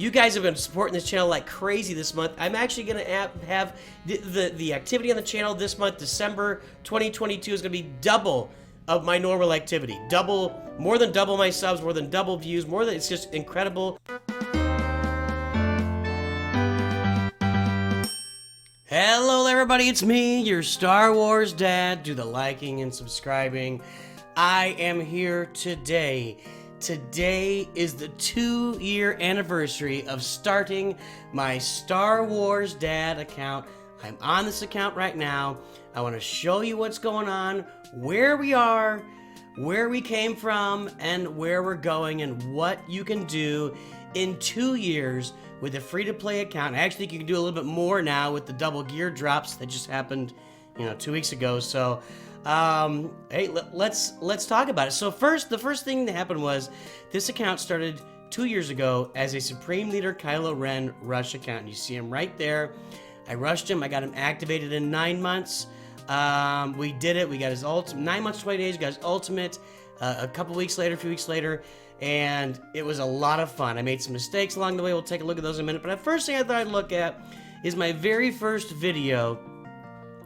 You guys have been supporting this channel like crazy this month. I'm actually going to have the activity on the channel this month, December 2022, is going to be double of my normal activity. More than double my subs, more than double views, it's just incredible. Hello everybody, it's me, your Star Wars dad. Do the liking and subscribing. I am here today. Today is the 2-year anniversary of starting my Star Wars Dad account. I'm on this account right now. I want to show you what's going on, where we are, where we came from, and where we're going, and what you can do in 2 years with a free-to-play account. I actually think you can do a little bit more now with the double gear drops that just happened, 2 weeks ago. So hey, let's talk about it. So the first thing that happened was this account started 2 years ago as a Supreme Leader Kylo Ren rush account. You see him right there. I rushed him. I got him activated in 9 months. We did it. We got his ultimate, 9 months, 20 days. We got his ultimate a few weeks later, and it was a lot of fun. I made some mistakes along the way. We'll take a look at those in a minute. But the first thing I thought I'd look at is my very first video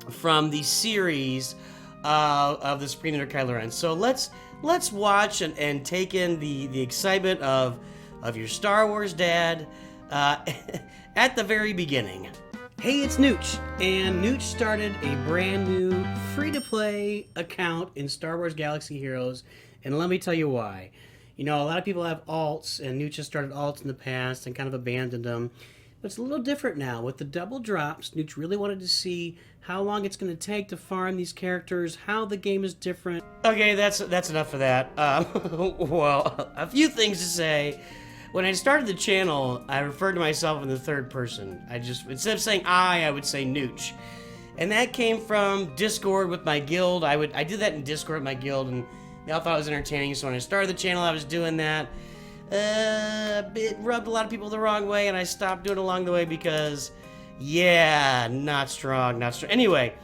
from the series of the Supreme Leader Kylo Ren. So let's watch and take in the excitement of your Star Wars dad at the very beginning. Hey, it's Nooch, and Nooch started a brand new free-to-play account in Star Wars Galaxy Heroes, and let me tell you why. A lot of people have alts, and Nooch has started alts in the past and kind of abandoned them. But it's a little different now. With the double drops, Nooch really wanted to see how long it's going to take to farm these characters, how the game is different. Okay, that's enough of that. Well, a few things to say. When I started the channel, I referred to myself in the third person. Instead of saying I would say Nooch. And that came from Discord with my guild. I did that in Discord with my guild, and they all thought it was entertaining. So when I started the channel, I was doing that. It rubbed a lot of people the wrong way, and I stopped doing it along the way because, yeah, not strong. Anyway,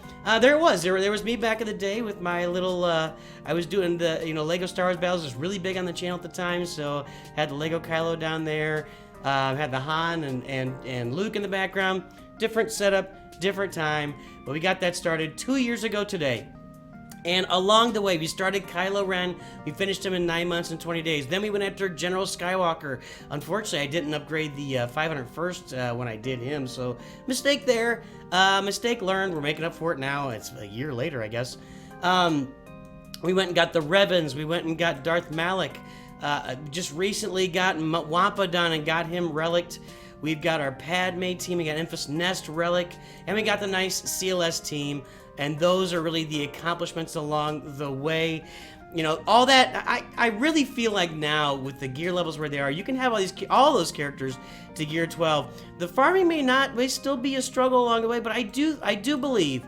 there it was. There was me back in the day with my little, I was doing the, Lego Star Wars battles. It was really big on the channel at the time, so had the Lego Kylo down there, had the Han and Luke in the background. Different setup, different time, but we got that started 2 years ago today. And along the way, we started Kylo Ren. We finished him in 9 months and 20 days. Then we went after General Skywalker. Unfortunately, I didn't upgrade the 501st when I did him, so mistake there. Mistake learned. We're making up for it now. It's a year later, I guess. We went and got the Revans. We went and got Darth Malak. Just recently got Wampa done and got him relicked. We've got our Padme team. We got Enfys Nest relic. And we got the nice CLS team. And those are really the accomplishments along the way. All that, I really feel like now with the gear levels where they are, you can have all those characters to gear 12. The farming may still be a struggle along the way, but I do believe,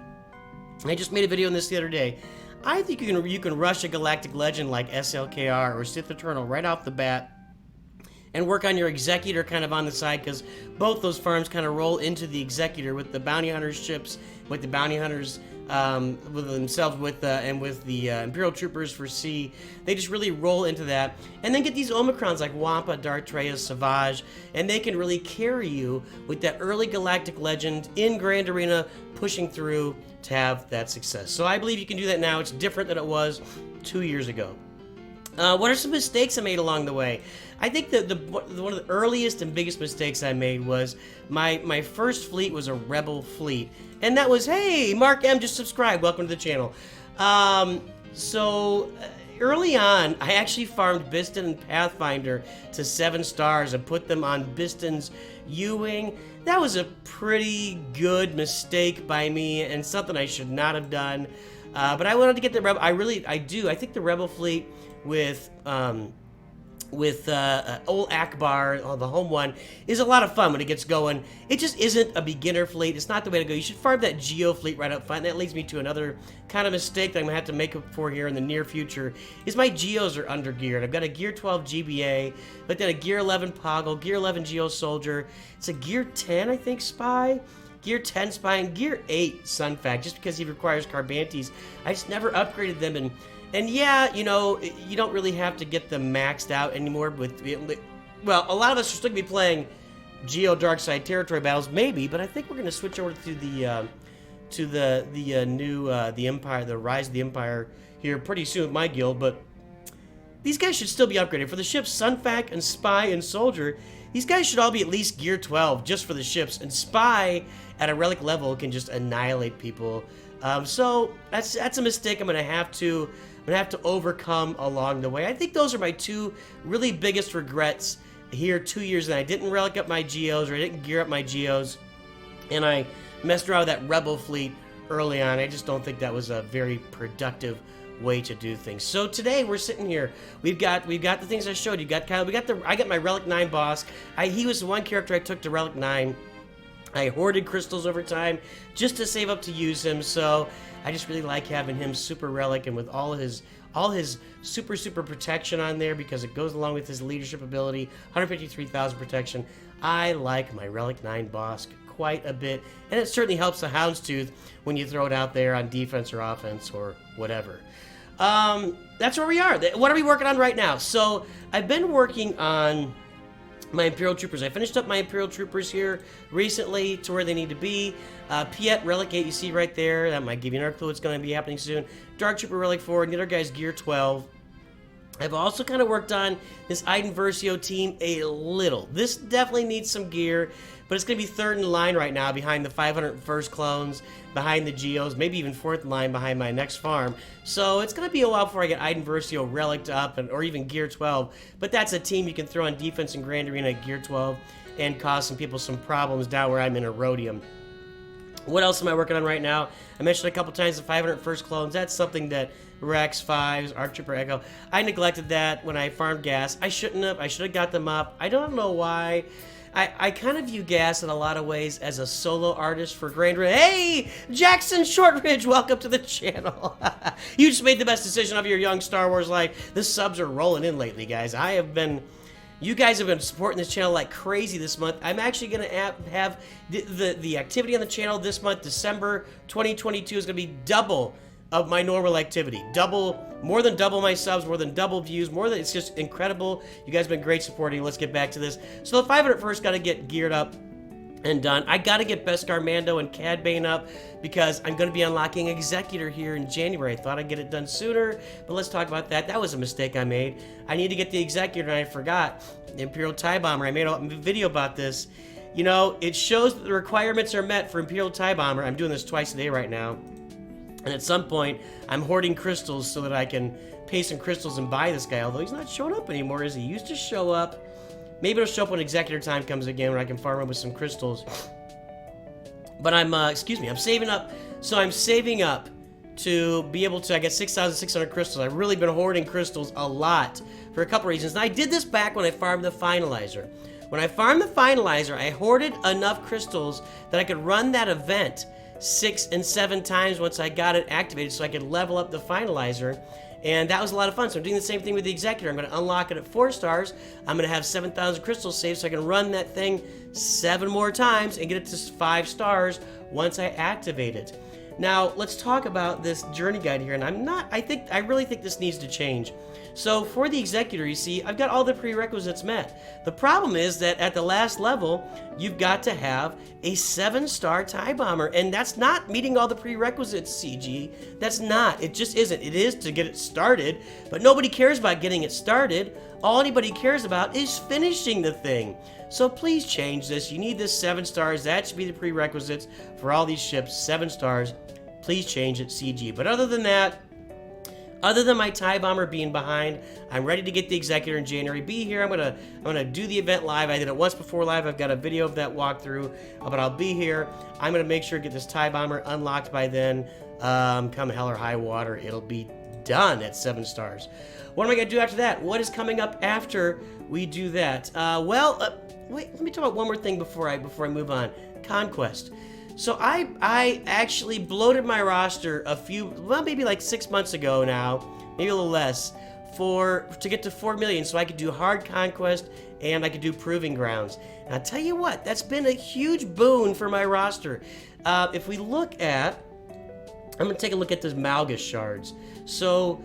I just made a video on this the other day, I think you can rush a galactic legend like SLKR or Sith Eternal right off the bat and work on your Executor kind of on the side, because both those farms kind of roll into the Executor with the bounty hunters ships, with the bounty hunters with themselves, and with the Imperial Troopers for C. They just really roll into that. And then get these Omicrons like Wampa, Darth Traya, Savage, and they can really carry you with that early galactic legend in Grand Arena, pushing through to have that success. So I believe you can do that now. It's different than it was 2 years ago. What are some mistakes I made along the way? I think that one of the earliest and biggest mistakes I made was my first fleet was a Rebel fleet. And that was, hey, Mark M. just subscribed. Welcome to the channel. Early on, I actually farmed Biston and Pathfinder to 7 stars and put them on Biston's U-Wing. That was a pretty good mistake by me and something I should not have done. But I wanted to get the Rebel. I think the Rebel fleet with Old Akbar, the home one, is a lot of fun when it gets going. It just isn't a beginner fleet. It's not the way to go. You should farm that Geo fleet right up front. That leads me to another kind of mistake that I'm going to have to make up for here in the near future, is my Geos are under geared. I've got a Gear 12 GBA, but then a Gear 11 Poggle, Gear 11 Geo Soldier. It's a Gear 10, I think, Spy. Gear 10 Spy, and Gear 8 Sunfac, just because he requires Carbantes. I just never upgraded them, and yeah, you don't really have to get them maxed out anymore with, well, a lot of us are still going to be playing Geo Dark Side territory battles, maybe. But I think we're gonna switch over to the new the Empire, the Rise of the Empire here pretty soon with my guild. But these guys should still be upgraded for the ships. Sunfac and Spy and Soldier. These guys should all be at least gear 12 just for the ships. And Spy at a relic level can just annihilate people. So that's a mistake I'm gonna have to overcome along the way. I think those are my two really biggest regrets here 2 years that I didn't relic up my Geos, or I didn't gear up my Geos, and I messed around with that Rebel fleet early on. I just don't think that was a very productive way to do things. So today we're sitting here. We've got the things I showed you. I got my Relic 9 boss. He was the one character I took to Relic 9. I hoarded crystals over time just to save up to use him. So I just really like having him super relic and with all his super protection on there, because it goes along with his leadership ability, 153,000 protection. I like my Relic 9 boss quite a bit, and it certainly helps the Houndstooth when you throw it out there on defense or offense or whatever. That's where we are. What are we working on right now? So I've been working on my Imperial Troopers. I finished up my Imperial Troopers here recently to where they need to be. Piet Relic 8, you see right there. That might give you another clue what's going to be happening soon. Dark Trooper Relic 4, and the other guy's Gear 12. I've also kind of worked on this Iden Versio team a little. This definitely needs some gear, but it's going to be third in line right now behind the 501st clones, behind the Geos, maybe even fourth in line behind my next farm. So it's going to be a while before I get Iden Versio Relic up, or even Gear 12. But that's a team you can throw on defense in Grand Arena at Gear 12 and cause some people some problems down where I'm in Erodium. What else am I working on right now? I mentioned a couple times the 501st clones. That's something that Rex 5s, Arc Trooper Echo. I neglected that when I farmed gas. I shouldn't have. I should have got them up. I don't know why. I kind of view gas in a lot of ways as a solo artist for Grand Arena. Hey, Jackson Shortridge, welcome to the channel. You just made the best decision of your young Star Wars life. The subs are rolling in lately, guys. You guys have been supporting this channel like crazy this month. I'm actually going to have the activity on the channel this month. December 2022 is going to be double of my normal activity. More than double my subs, more than double views, it's just incredible. You guys have been great supporting. Let's get back to this. So the 501st got to get geared up and done. I got to get Beskar Mando and Cad Bane up because I'm going to be unlocking Executor here in January. I thought I'd get it done sooner, but let's talk about that. That was a mistake I made. I need to get the Executor, and I forgot. The Imperial TIE Bomber. I made a video about this. You know, it shows that the requirements are met for Imperial TIE Bomber. I'm doing this twice a day right now. And at some point, I'm hoarding crystals so that I can pay some crystals and buy this guy, although he's not showing up anymore, as he used to show up. Maybe it'll show up when Executor time comes again, when I can farm him with some crystals. But I'm saving up. So I'm saving up to be able to, I get 6,600 crystals. I've really been hoarding crystals a lot for a couple reasons. And I did this back when I farmed the Finalizer. When I farmed the Finalizer, I hoarded enough crystals that I could run that event 6 and 7 times once I got it activated, so I could level up the Finalizer, and that was a lot of fun. So I'm doing the same thing with the Executor. I'm going to unlock it at 4 stars. I'm going to have 7,000 crystals saved so I can run that thing 7 more times and get it to 5 stars once I activate it. Now, let's talk about this journey guide here, and I really think this needs to change. So for the Executor, you see, I've got all the prerequisites met. The problem is that at the last level, you've got to have a 7-star TIE Bomber, and that's not meeting all the prerequisites, CG. That's not. It just isn't. It is to get it started, but nobody cares about getting it started. All anybody cares about is finishing the thing. So please change this. You need this 7 stars. That should be the prerequisites for all these ships, 7 stars. Please change it, CG. But other than that, other than my TIE Bomber being behind, I'm ready to get the Executor in January. Be here. I'm gonna do the event live. I did it once before live. I've got a video of that walkthrough, but I'll be here. I'm gonna make sure to get this TIE Bomber unlocked by then. Come hell or high water, it'll be done at 7 stars. What am I gonna do after that? What is coming up after we do that? Wait. Let me talk about one more thing before I move on. Conquest. So I actually bloated my roster maybe like 6 months ago now, maybe a little less, to get to 4 million so I could do hard conquest and I could do proving grounds. And I'll tell you what, that's been a huge boon for my roster. If we look at, I'm going to take a look at the Malgus shards. So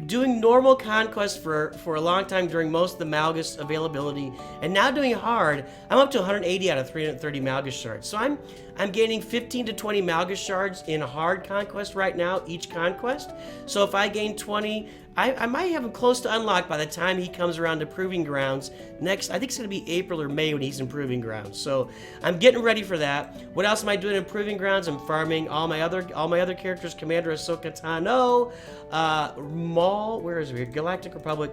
doing normal conquest for a long time during most of the Malgus availability, and now doing hard. I'm up to 180 out of 330 Malgus shards. So I'm gaining 15 to 20 Malgus shards in hard conquest right now, each conquest. So if I gain 20, I might have him close to unlock by the time he comes around to Proving Grounds next. I think it's going to be April or May when he's in Proving Grounds. So I'm getting ready for that. What else am I doing in Proving Grounds? I'm farming all my other characters. Commander Ahsoka Tano, Maul. Where is it? Galactic Republic.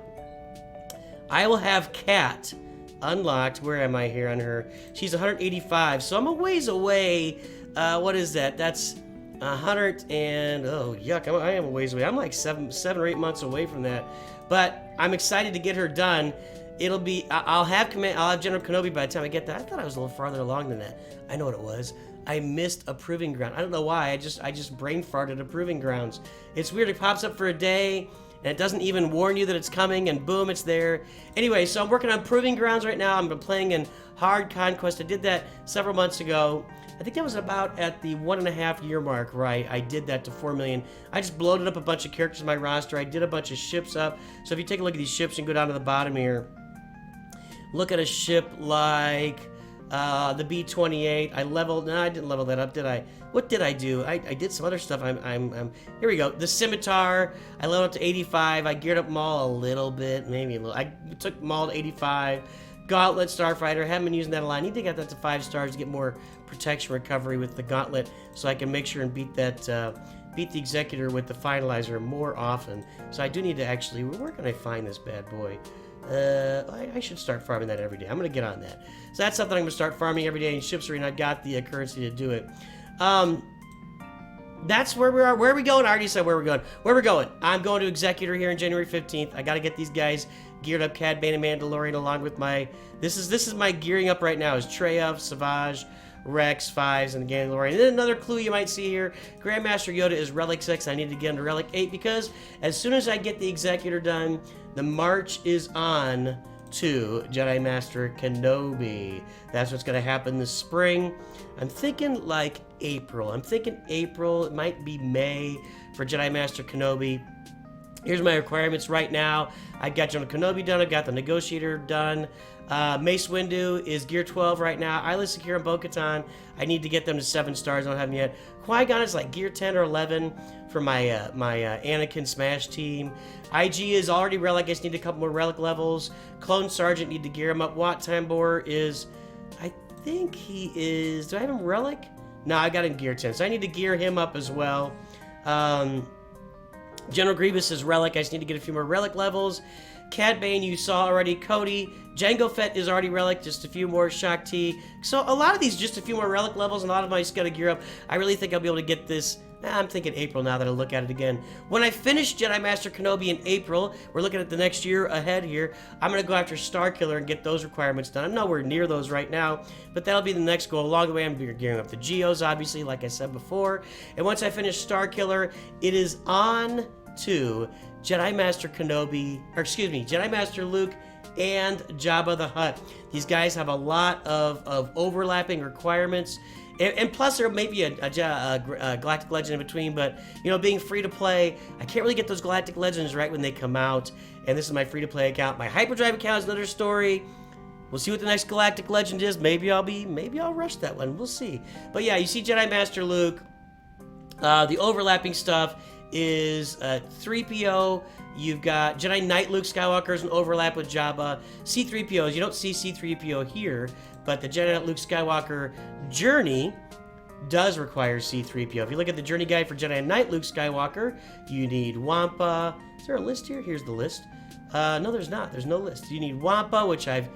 I will have Kat unlocked. Where am I here on her? She's 185. So I'm a ways away. What is that? That's 100 and oh yuck! I am a ways away. I'm like seven or 8 months away from that, but I'm excited to get her done. It'll be I'll have General Kenobi by the time I get that. I thought I was a little farther along than that. I know what it was. I missed a Proving Ground. I don't know why. I just brain farted a Proving Grounds. It's weird. It pops up for a day and it doesn't even warn you that it's coming, and boom, it's there. Anyway, so I'm working on Proving Grounds right now. I'm playing in hard conquest. I did that several months ago. I think that was about at the 1.5 year mark, right? I did that to 4 million. I just bloated up a bunch of characters in my roster. I did a bunch of ships up. So if you take a look at these ships and go down to the bottom here, look at a ship like the B-28. No, I didn't level that up, did I? What did I do? I did some other stuff. Here we go. The Scimitar. I leveled up to 85. I geared up Maul a little bit, maybe a little. I took Maul to 85. Gauntlet, Starfighter, haven't been using that a lot. I need to get that to 5 stars to get more protection recovery with the Gauntlet, so I can make sure and beat the Executor with the Finalizer more often. So I do need to actually, where can I find this bad boy? I should start farming that every day. I'm going to get on that. So that's something I'm going to start farming every day in Ships Arena. I got the currency to do it. That's where we are. Where are we going? I already said where we're going. Where we're going. I'm going to Executor here on January 15th. I got to get these guys geared up, Cad Bane and Mandalorian, along with my... This is my gearing up right now, is Treyev, Savage, Rex, Fives, and Mandalorian. And then another clue you might see here, Grandmaster Yoda is Relic 6. I need to get him to Relic 8 because as soon as I get the Executor done, the march is on to Jedi Master Kenobi. That's what's going to happen this spring. I'm thinking like April. It might be May for Jedi Master Kenobi. Here's my requirements right now. I've got General Kenobi done. I've got the Negotiator done. Mace Windu is Gear 12 right now. Isla Secure and Bo-Katan, I need to get them to 7 stars. I don't have them yet. Qui-Gon is like Gear 10 or 11 for my Anakin Smash team. IG is already Relic. I just need a couple more Relic levels. Clone Sergeant, need to gear him up. Wat Tambor is, I think he is, do I have him Relic? No, I got him Gear 10, so I need to gear him up as well. General Grievous is Relic. I just need to get a few more Relic levels. Cad Bane, you saw already. Cody. Jango Fett is already Relic. Just a few more. Shak Ti. So a lot of these, just a few more Relic levels, and a lot of them I just got to gear up. I really think I'll be able to get this. I'm thinking April now that I look at it again. When I finish Jedi Master Kenobi in April, we're looking at the next year ahead here, I'm going to go after Starkiller and get those requirements done. I'm nowhere near those right now, but that'll be the next goal. Along the way, I'm gearing up the Geos, obviously, like I said before. And once I finish Starkiller, it is on to Jedi Master Kenobi, or excuse me, Jedi Master Luke and Jabba the Hutt. These guys have a lot of overlapping requirements. And plus, there may be a Galactic Legend in between, but, you know, being free to play, I can't really get those Galactic Legends right when they come out. And this is my free to play account. My Hyperdrive account is another story. We'll see what the next Galactic Legend is. Maybe I'll rush that one. We'll see. But yeah, you see Jedi Master Luke. The overlapping stuff is 3PO. You've got Jedi Knight Luke Skywalker's an overlap with Jabba. C-3POs, you don't see C-3PO here, but the Jedi Knight Luke Skywalker journey does require C-3PO. If you look at the journey guide for Jedi Knight Luke Skywalker, you need Wampa. Is there a list here? Here's the list. No, there's not. There's no list. You need Wampa, which I've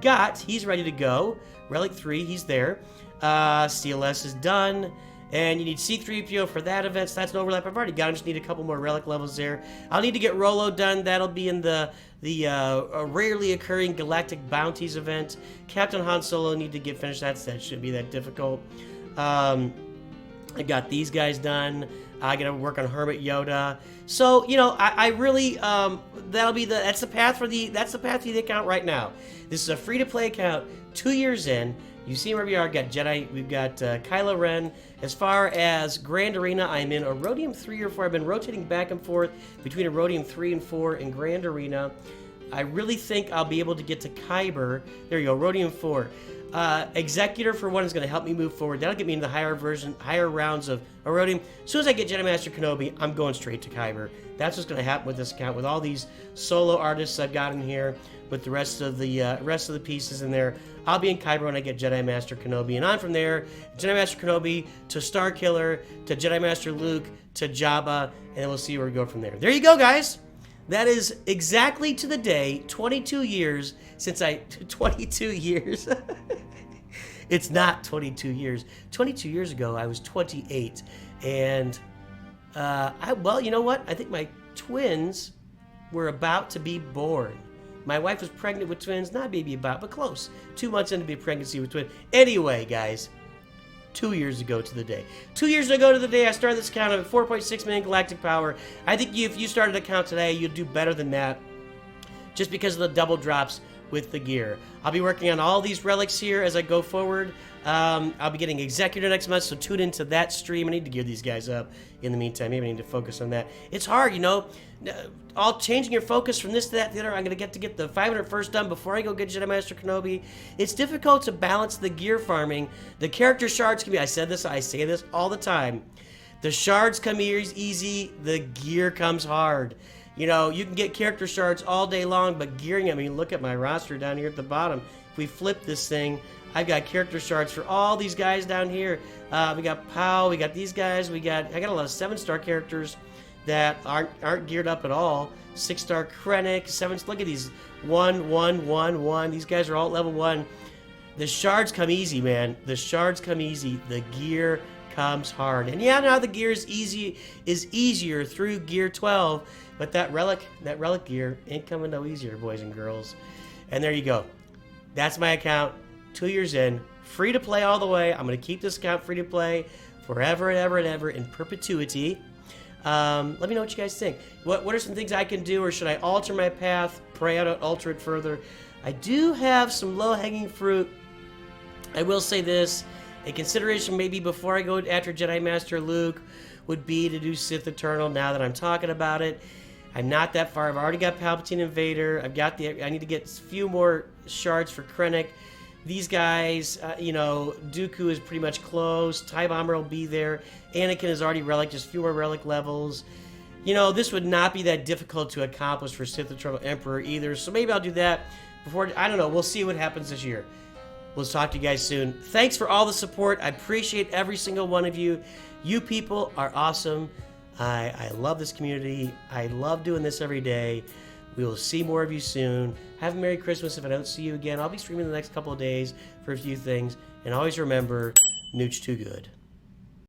got. He's ready to go. Relic 3, he's there. CLS is done. And you need C-3PO for that event, so that's an overlap. I've already got him, just need a couple more Relic levels there. I'll need to get Rolo done. That'll be in the rarely occurring Galactic Bounties event. Captain Han Solo need to get finished. That shouldn't be that difficult. I got these guys done. I got to work on Hermit Yoda. So, you know, I really, that's the path for the account right now. This is a free-to-play account, 2 years in. You see where we are. Got Jedi. We've got Kylo Ren. As far as Grand Arena, I'm in Erodium 3 or 4. I've been rotating back and forth between Erodium 3 and 4 and Grand Arena. I really think I'll be able to get to Kyber. There you go, Erodium 4. Executor for 1 is going to help me move forward. That'll get me into the higher rounds of Erodium. As soon as I get Jedi Master Kenobi, I'm going straight to Kyber. That's what's going to happen with this account, with all these solo artists I've got in here, with the rest of the pieces in there. I'll be in Kyber when I get Jedi Master Kenobi, and on from there, Jedi Master Kenobi to Starkiller to Jedi Master Luke to Jabba, and then we'll see where we go from there. There you go, guys. That is exactly to the day, 22 years since 22 years. It's not 22 years. 22 years ago, I was 28. And, well, you know what? I think my twins were about to be born. My wife was pregnant with twins. Not maybe about, but close. 2 months into the pregnancy with twins. Anyway, guys. 2 years ago to the day. 2 years ago to the day, I started this account at 4.6 million galactic power. I think if you started an account today, you'd do better than that, just because of the double drops with the gear. I'll be working on all these relics here as I go forward. I'll be getting Executor next month, so tune into that stream. I need to gear these guys up in the meantime. Maybe I need to focus on that. It's hard, you know, all changing your focus from this to that to the other. I'm going to get the 501st done before I go get Jedi Master Kenobi. It's difficult to balance the gear farming. The character shards can be, I say this all the time. The shards come easy, the gear comes hard. You know, you can get character shards all day long, but gearing, I mean, look at my roster down here at the bottom. If we flip this thing, I've got character shards for all these guys down here. We got Pow, we got these guys, I got a lot of 7-star characters that aren't geared up at all. 6-star Krennic, 7, look at these, 1, 1, 1, 1. These guys are all level 1. The shards come easy, man. The shards come easy. The gear comes hard. And yeah, now the gear is easier through gear 12, but that relic gear ain't coming no easier, boys and girls. And there you go. That's my account. 2 years in, free to play all the way. I'm going to keep this account free to play forever and ever and ever in perpetuity. Let me know what you guys think. What are some things I can do, or should I alter my path? Pray I don't alter it further. I do have some low-hanging fruit. I will say this. A consideration maybe before I go after Jedi Master Luke would be to do Sith Eternal now that I'm talking about it. I'm not that far. I've already got Palpatine and Vader. I need to get a few more shards for Krennic. These guys, you know, Dooku is pretty much close. TIE Bomber will be there. Anakin is already relic, just a few more relic levels. You know, this would not be that difficult to accomplish for Sith Eternal Emperor either. So maybe I'll do that before, I don't know. We'll see what happens this year. We'll talk to you guys soon. Thanks for all the support. I appreciate every single one of you. You people are awesome. I love this community. I love doing this every day. We will see more of you soon. Have a Merry Christmas if I don't see you again. I'll be streaming the next couple of days for a few things. And always remember, Nooch too good.